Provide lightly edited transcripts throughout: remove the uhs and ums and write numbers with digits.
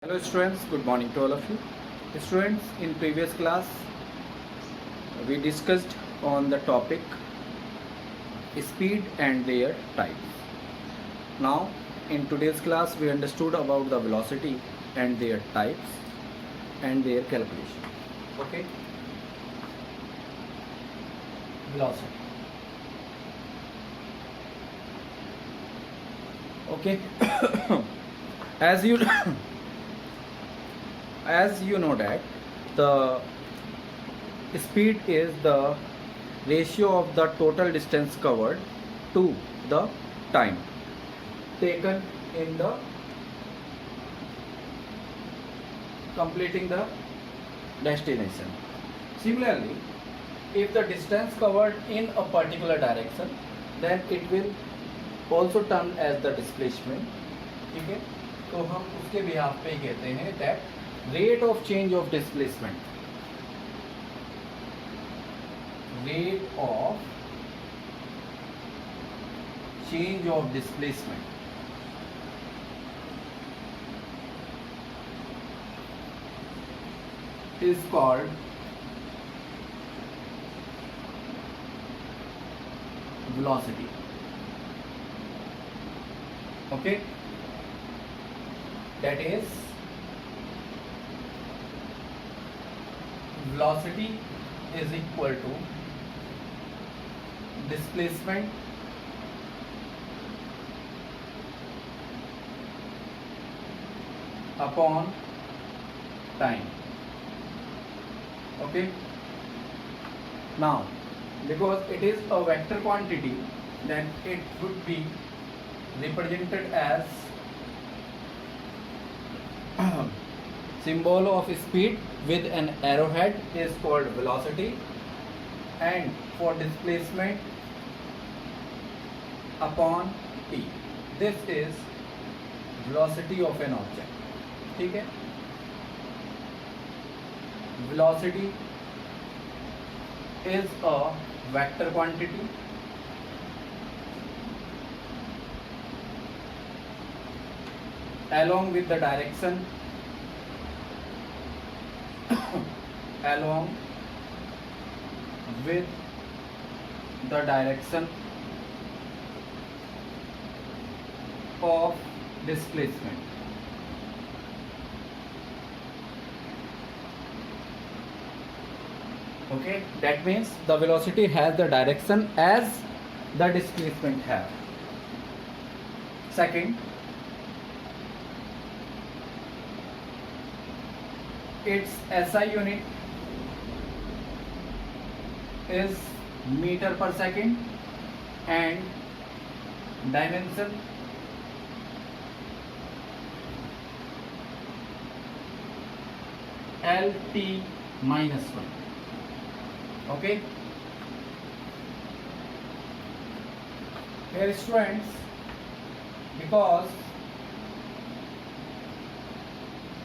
Hello students, good morning to all of you. Students, in previous class we discussed on the topic speed and their types. Now in today's class we understood about the velocity and their types and their calculation. Okay? Velocity. Okay. as you as you know that the speed is the ratio of the total distance covered to the time taken in the completing the destination. Similarly, if the distance covered in a particular direction, then it will also termed as the displacement. ठीक है, तो हम उसके behalf पे कहते हैं that rate of change of displacement, rate of change of displacement is called velocity. Okay, that is velocity is equal to displacement upon time. Okay, now because it is a vector quantity, then it would be represented as symbol of speed with an arrowhead is called velocity, and for displacement upon t, this is velocity of an object. ठीक है, velocity is a vector quantity along with the direction along with the direction of displacement. Okay, that means the velocity has the direction as the displacement have. Second, its SI unit is meter per second and dimension LT minus 1. Okay, here students, because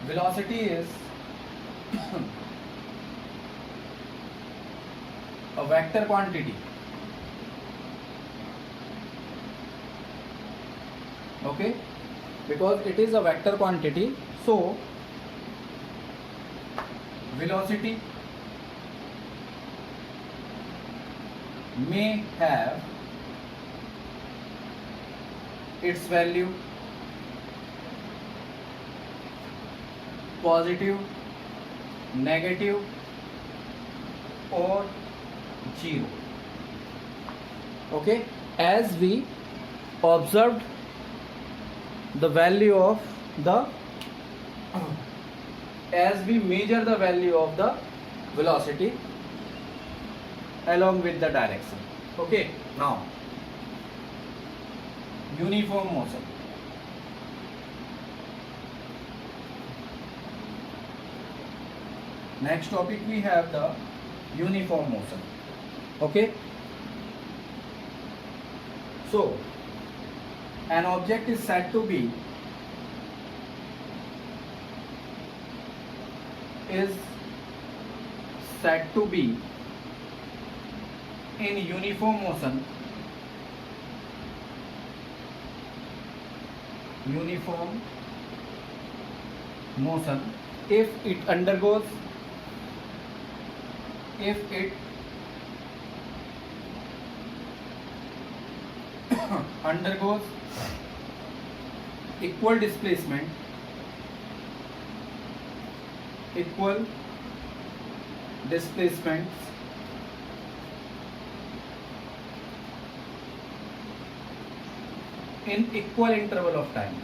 velocity is a vector quantity, okay, because it is a vector quantity, so velocity may have its value positive, negative or 0. Okay, as we observed the value of the as we measure the value of the velocity along with the direction. Okay, now uniform motion. Next topic we have the uniform motion. Okay, so an object is said to be in uniform motion motion if it undergoes undergoes equal displacements in equal interval of time.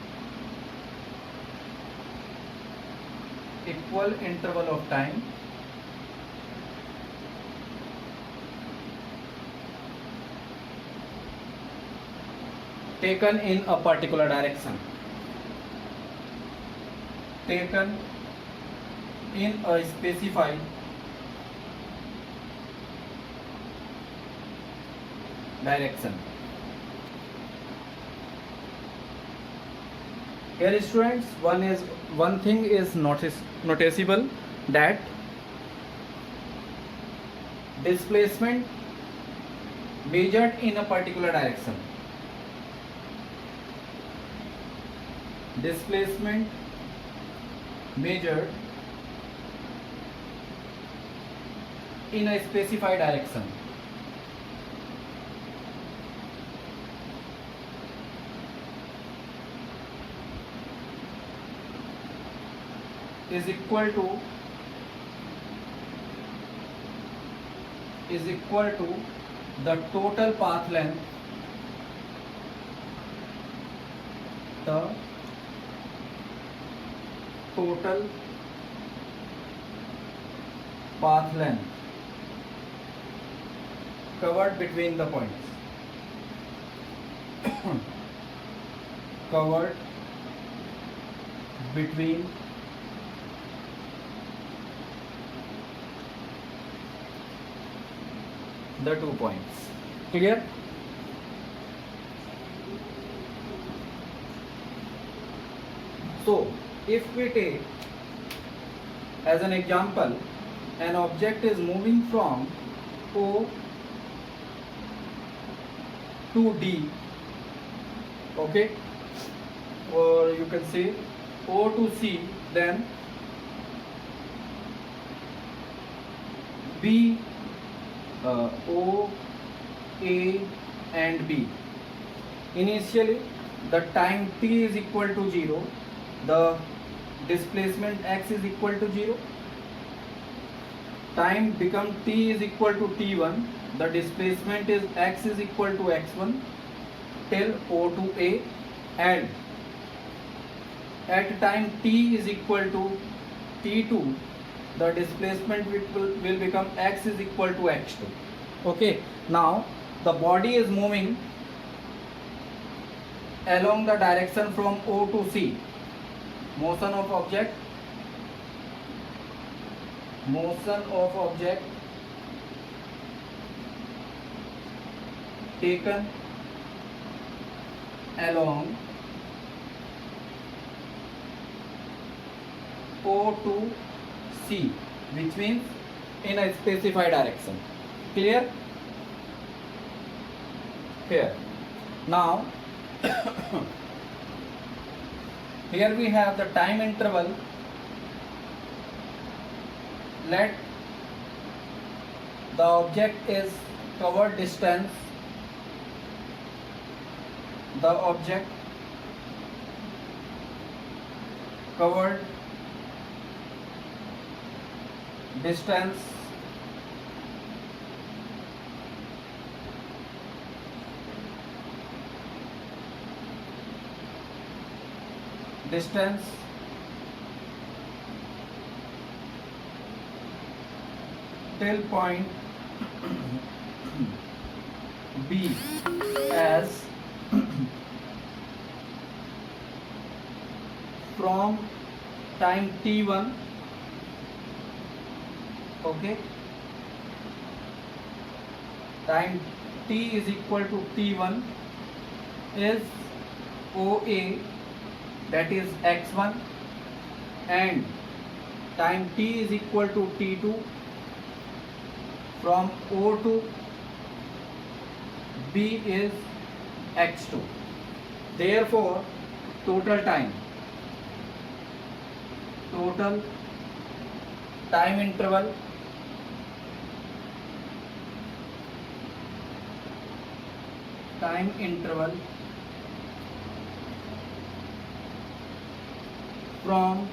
Taken in a particular direction. Taken in a specified direction. Here students, one thing is noticeable, that displacement measured in a particular direction. Displacement measured in a specified direction is equal to the total path length, covered between the points. Covered between the 2 points. Clear? So, if we take as an example, an object is moving from O to D, okay, or you can say O to C, then B, O, A and B. Initially the time t is equal to 0, the displacement x is equal to 0. Time become t is equal to t1, the displacement is x is equal to x1 till O to A, and at time t is equal to t2, the displacement will become x is equal to x2. Okay, now the body is moving along the direction from O to C. Motion of object taken along O to C, which means in a specified direction. Clear? Here. Now, here we have the time interval. Let the object is covered distance. The object covered distance till point B as from time t1, okay, time t is equal to t1 is OA, that is x1, and time t is equal to t2 from O to B is x2. Therefore, total time total time interval from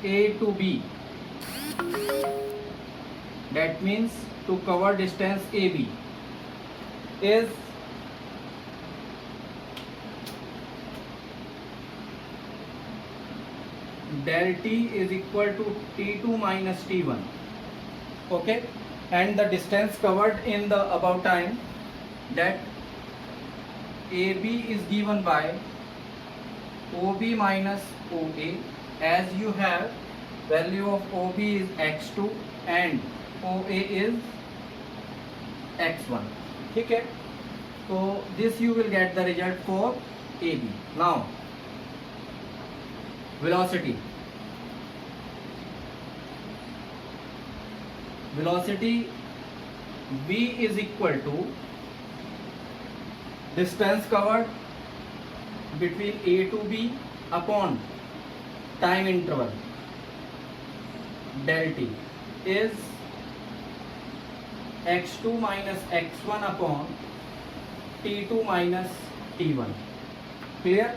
A to B, that means to cover distance AB, is del T is equal to T2 minus T1. Okay, and the distance covered in the above time, that AB is given by OB minus OA, as you have value of OB is x2 and OA is x1. ठीक है, तो this you will get the result for AB. Now velocity V is equal to distance covered between A to B upon time interval del T is x2 minus x1 upon T2 minus T1. Clear?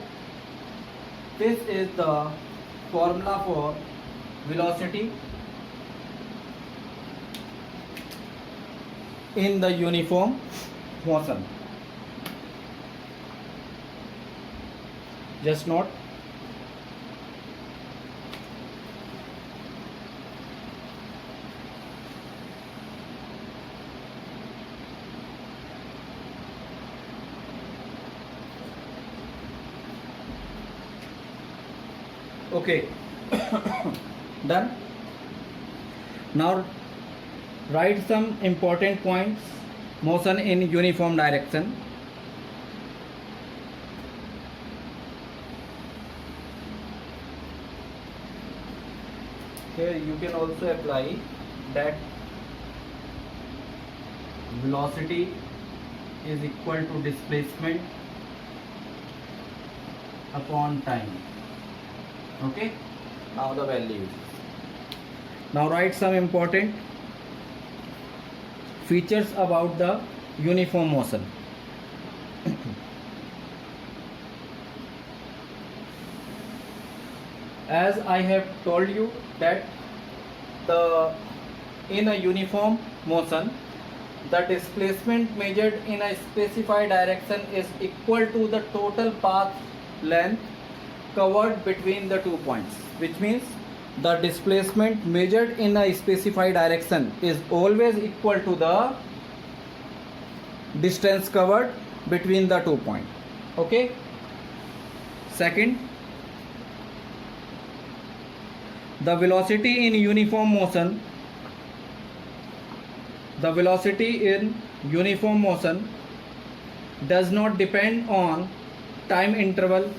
This is the formula for velocity in the uniform motion. Just note. Okay. Done. Now write some important points. Motion in uniform direction. Here you can also apply that velocity is equal to displacement upon time. Okay, now the values. Now write some important features about the uniform motion. As I have told you that in a uniform motion, the displacement measured in a specified direction is equal to the total path length covered between the 2 points, which means the displacement measured in a specified direction is always equal to the distance covered between the 2 points. Okay. Second, the velocity in uniform motion does not depend on time interval,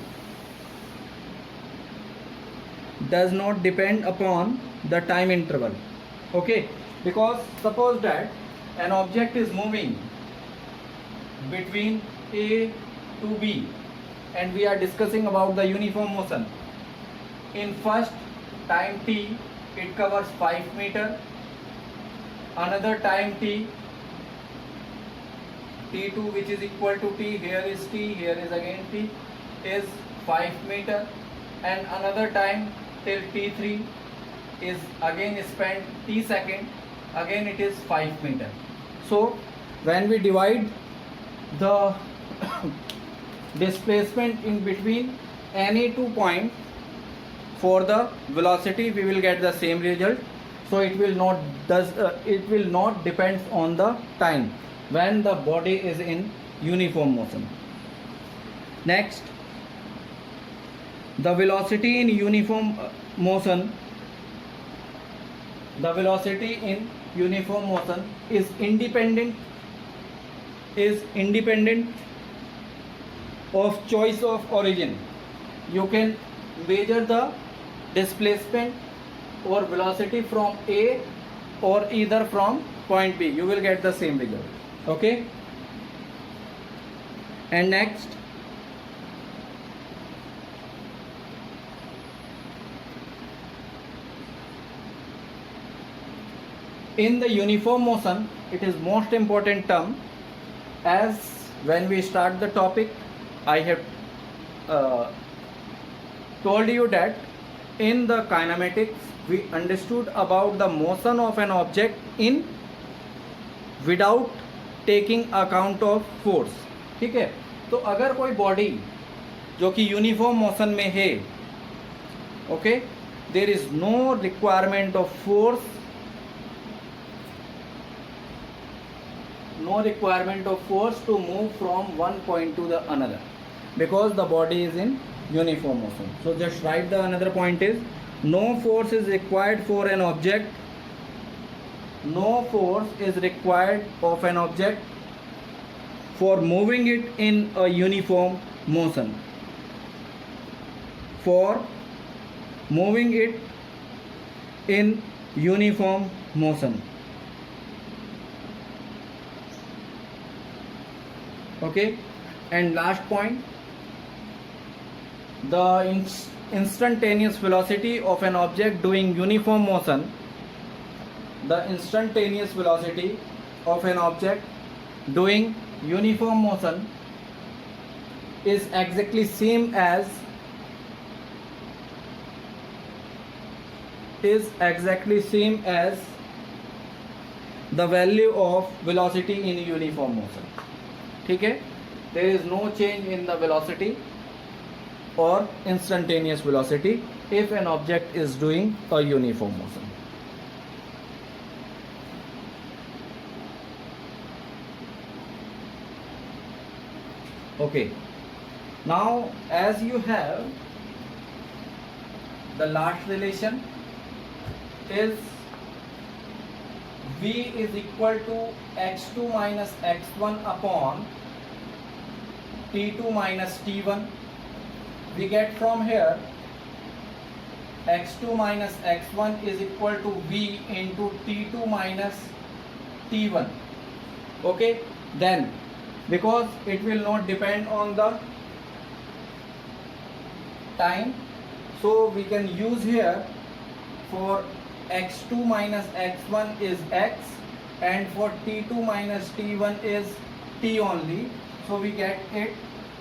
does not depend upon the time interval. Okay, because suppose that an object is moving between A to B and we are discussing about the uniform motion. In first time t it covers 5 meter, another time t, t2 which is equal to t, here is t, here is again t, is 5 meter, and another time till t3 is again spent t second, again it is 5 meter. So when we divide the displacement in between any 2 points for the velocity, we will get the same result. So it will not depend on the time when the body is in uniform motion. Next, the velocity in uniform motion is independent of choice of origin. You can measure the displacement or velocity from A or either from point B, you will get the same result. Okay, and next, In the uniform motion, it is most important term, as when we start the topic, I have told you that in the kinematics we understood about the motion of an object in without taking account of force. ठीक है, तो अगर कोई body जो कि uniform motion में है, okay, there is no requirement of force, no requirement of force to move from one point to the another, because the body is in uniform motion. So just write the another point is, no force is required for an object, no force is required of an object for moving it in a uniform motion, for moving it in uniform motion. Okay, and last point, the instantaneous velocity of an object doing uniform motion, the instantaneous velocity of an object doing uniform motion is exactly same as the value of velocity in uniform motion. ठीक है, there is no change in the velocity or instantaneous velocity if an object is doing a uniform motion. Okay, now as you have the last relation is v is equal to x2 minus x1 upon t2 minus t1. We get from here x2 minus x1 is equal to v into t2 minus t1. Okay, then because it will not depend on the time, so we can use here for x2 minus x1 is x, and for t2 minus t1 is t only. So we get it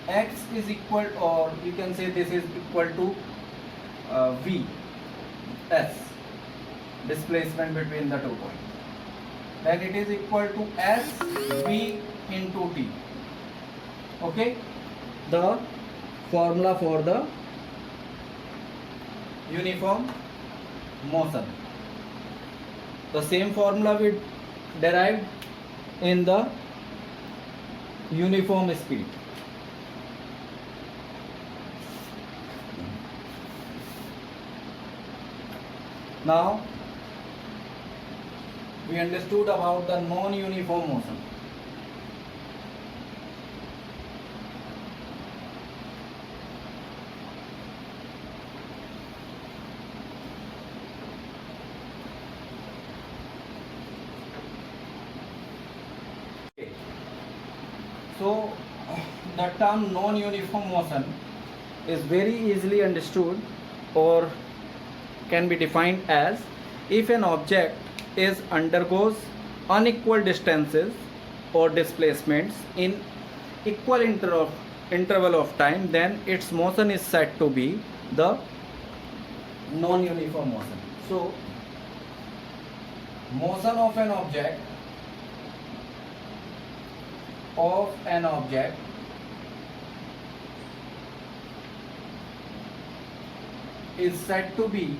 x is equal, or we can say this is equal to v, s, displacement between the 2 points. Then it is equal to s v into t. Okay, the formula for the uniform motion. The same formula we derived in the uniform speed. Now we understood about the non-uniform motion. So the term non-uniform motion is very easily understood, or can be defined as, if an object is undergoes unequal distances or displacements in equal interval of time, then its motion is said to be the non-uniform motion. So motion of an object is said to be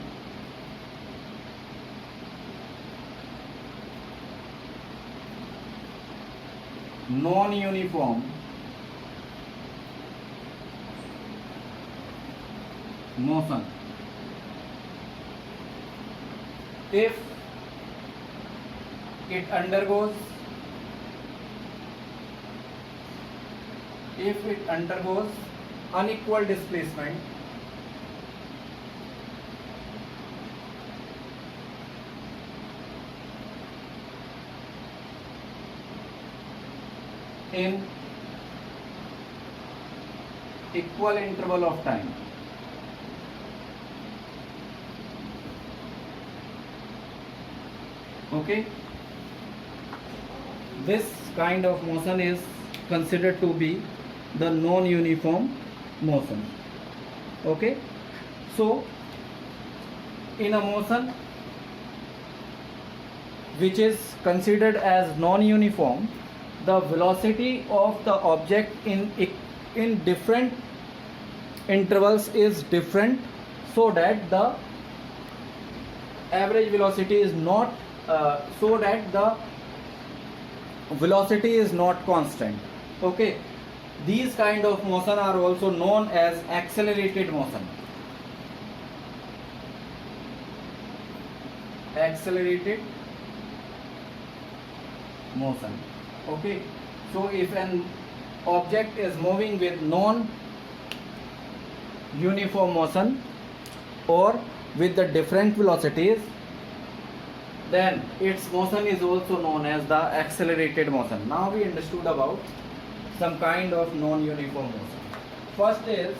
non-uniform motion if it undergoes unequal displacement in equal interval of time. Okay, this kind of motion is considered to be the non-uniform motion. Okay, so in a motion which is considered as non-uniform, the velocity of the object in different intervals is different, so that the average velocity is not so that the velocity is not constant. Okay, these kind of motion are also known as accelerated motion. Accelerated motion. Okay, so if an object is moving with non uniform motion or with the different velocities, then its motion is also known as the accelerated motion. Now we understood about some kind of non-uniform motion. First is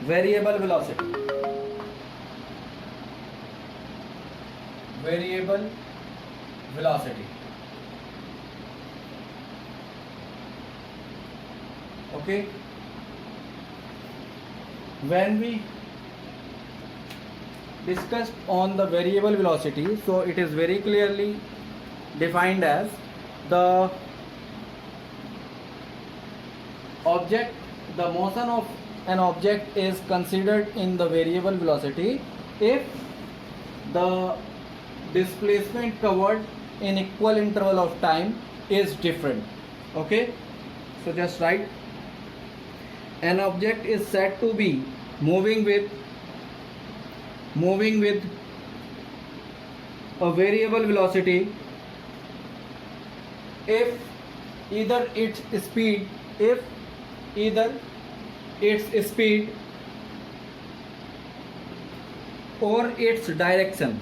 variable velocity. Variable velocity. Okay, when we discussed on the variable velocity, so it is very clearly defined as the object, the motion of an object is considered in the variable velocity if the displacement covered in equal interval of time is different. Okay, so just write, an object is said to be moving with a variable velocity if either its speed or its direction,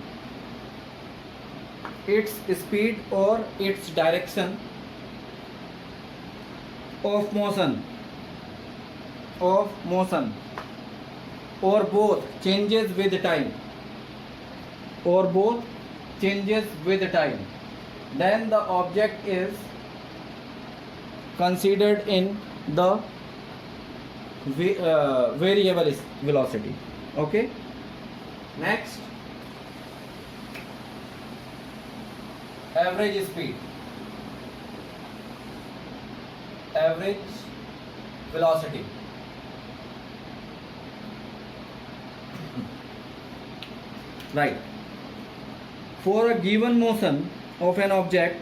of motion or both changes with time, then the object is considered in the variable velocity. Okay, next, average speed, average velocity. Right, for a given motion of an object,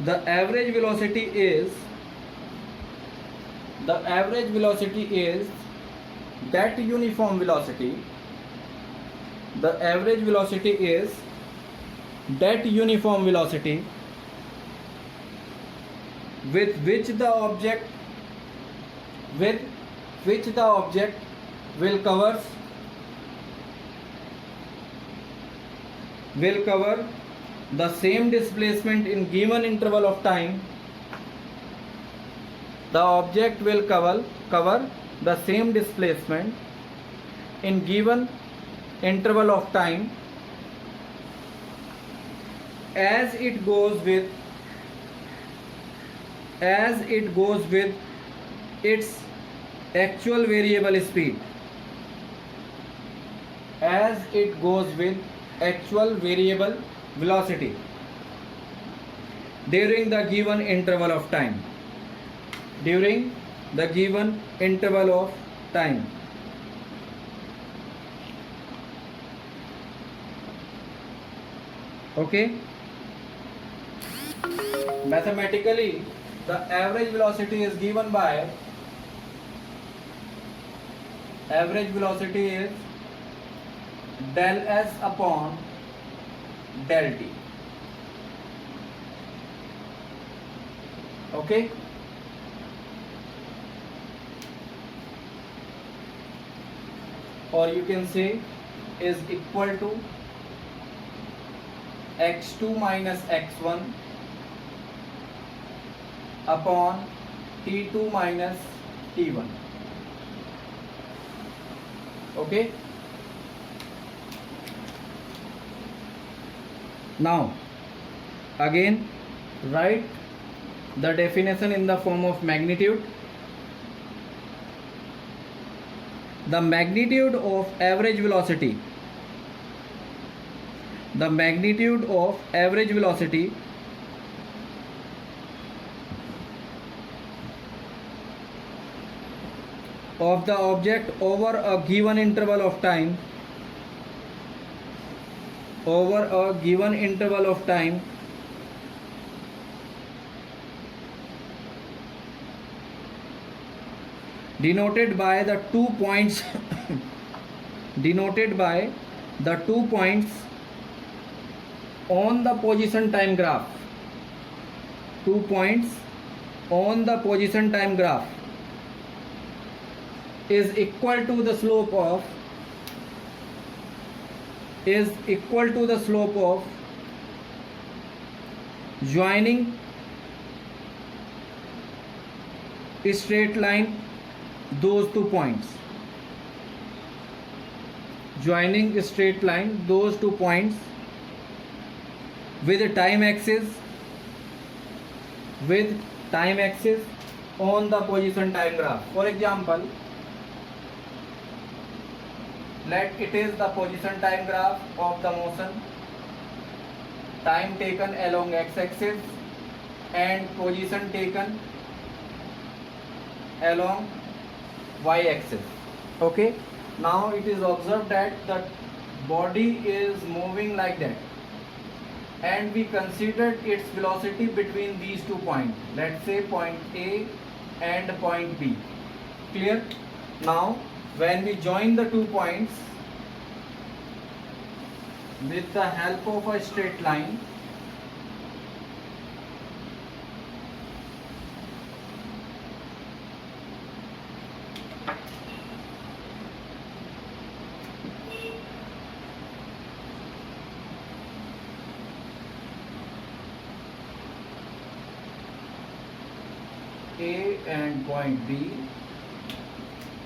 the average velocity is that uniform velocity. The average velocity is that uniform velocity with which the object will cover the same displacement in given interval of time. The object will cover the same displacement in given interval of time as it goes with its actual variable speed, as it goes with actual variable velocity during the given interval of time. Okay, mathematically the average velocity is given by del S upon del T. Okay, or you can say is equal to x2 minus x1 upon t2 minus t1. Okay. Now again write the definition in the form of magnitude. The magnitude of average velocity, the magnitude of average velocity of the object over a given interval of time, over a given interval of time denoted by the 2 points denoted by the 2 points on the position time graph, 2 points on the position time graph is equal to the slope of joining straight line those 2 points, joining straight line those 2 points with a time axis on the position time graph. For example, let it is the position time graph of the motion, time taken along x-axis and position taken along y-axis. Okay, now it is observed that the body is moving like that, and we considered its velocity between these 2 points, let's say point A and point B. Clear? Now when we join the 2 points with the help of a straight line, A and point B,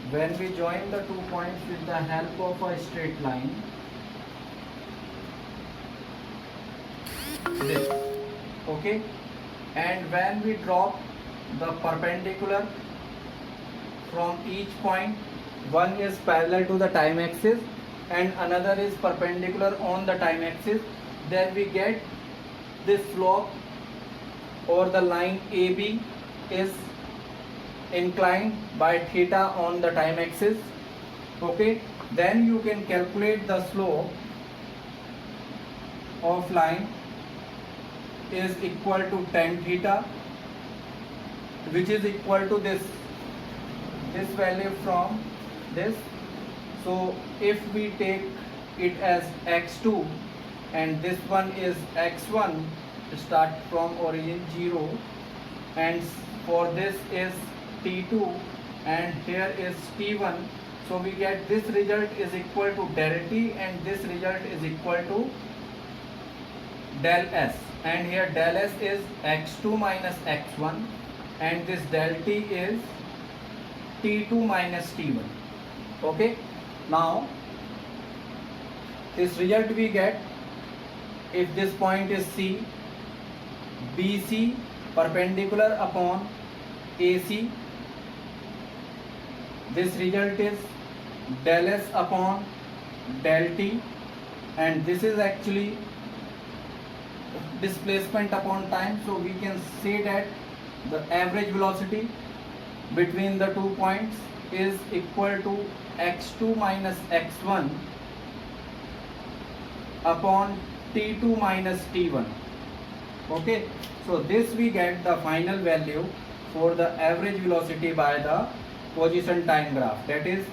when we join the 2 points with the help of a straight line, this, okay, and when we drop the perpendicular from each point, one is parallel to the time axis and another is perpendicular on the time axis, then we get this slope, or the line AB is inclined by theta on the time axis. Okay, then you can calculate the slope of line is equal to tan theta, which is equal to this value from this. So if we take it as x2 and this one is x1, start from origin 0, and for this is t2 and here is t1, so we get this result is equal to del t and this result is equal to del s, and here del s is x2 minus x1 and this del t is t2 minus t1. Okay, now this result we get if this point is C, BC perpendicular upon AC, this result is del S upon del T, and this is actually displacement upon time, so we can say that the average velocity between the 2 points is equal to x2 minus x1 upon t2 minus t1. Okay, so this we get the final value for the average velocity by the position time graph, that is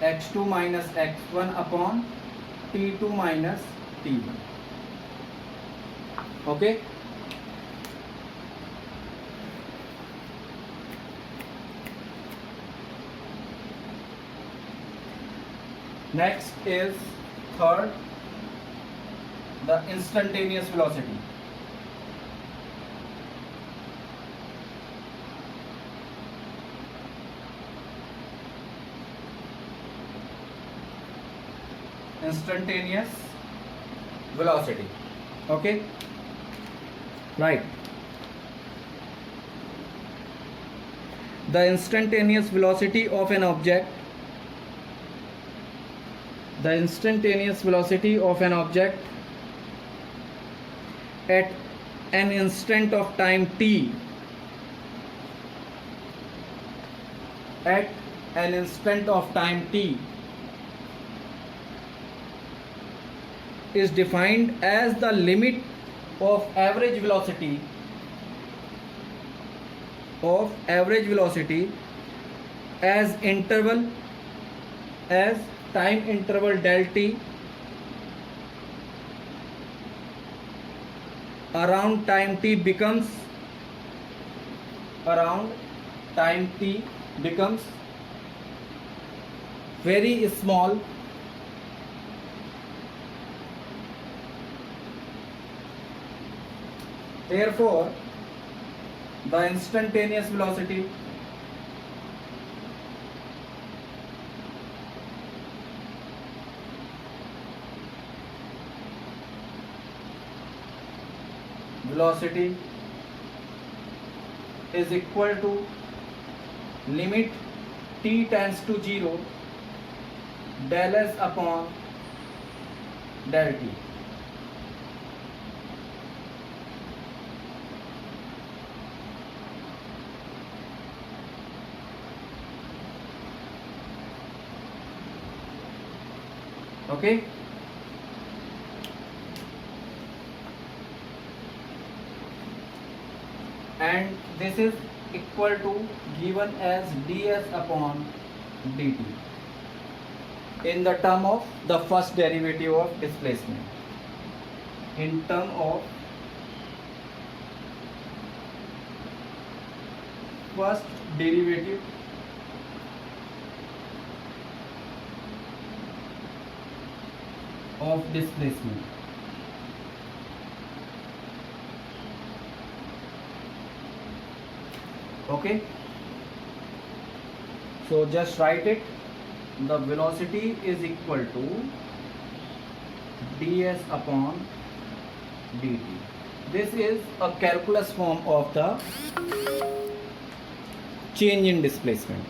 x2 minus x1 upon t2 minus t1. Okay, next is third, the instantaneous velocity. instantaneous velocity. Okay, right. The instantaneous velocity of an object, the instantaneous velocity of an object at an instant of time t, at an instant of time t, is defined as the limit of average velocity as time interval del t around time t becomes very small, therefore the instantaneous velocity is equal to limit t tends to 0 del s upon del t. Okay, and this is equal to given as ds upon dt in the term of the first derivative of displacement, in term of first derivative of displacement. Okay, so just write it. The velocity is equal to ds upon dt. This is a calculus form of the change in displacement.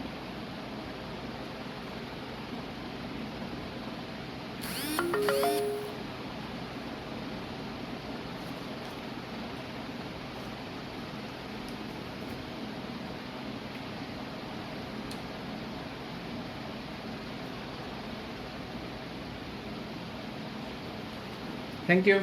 Thank you.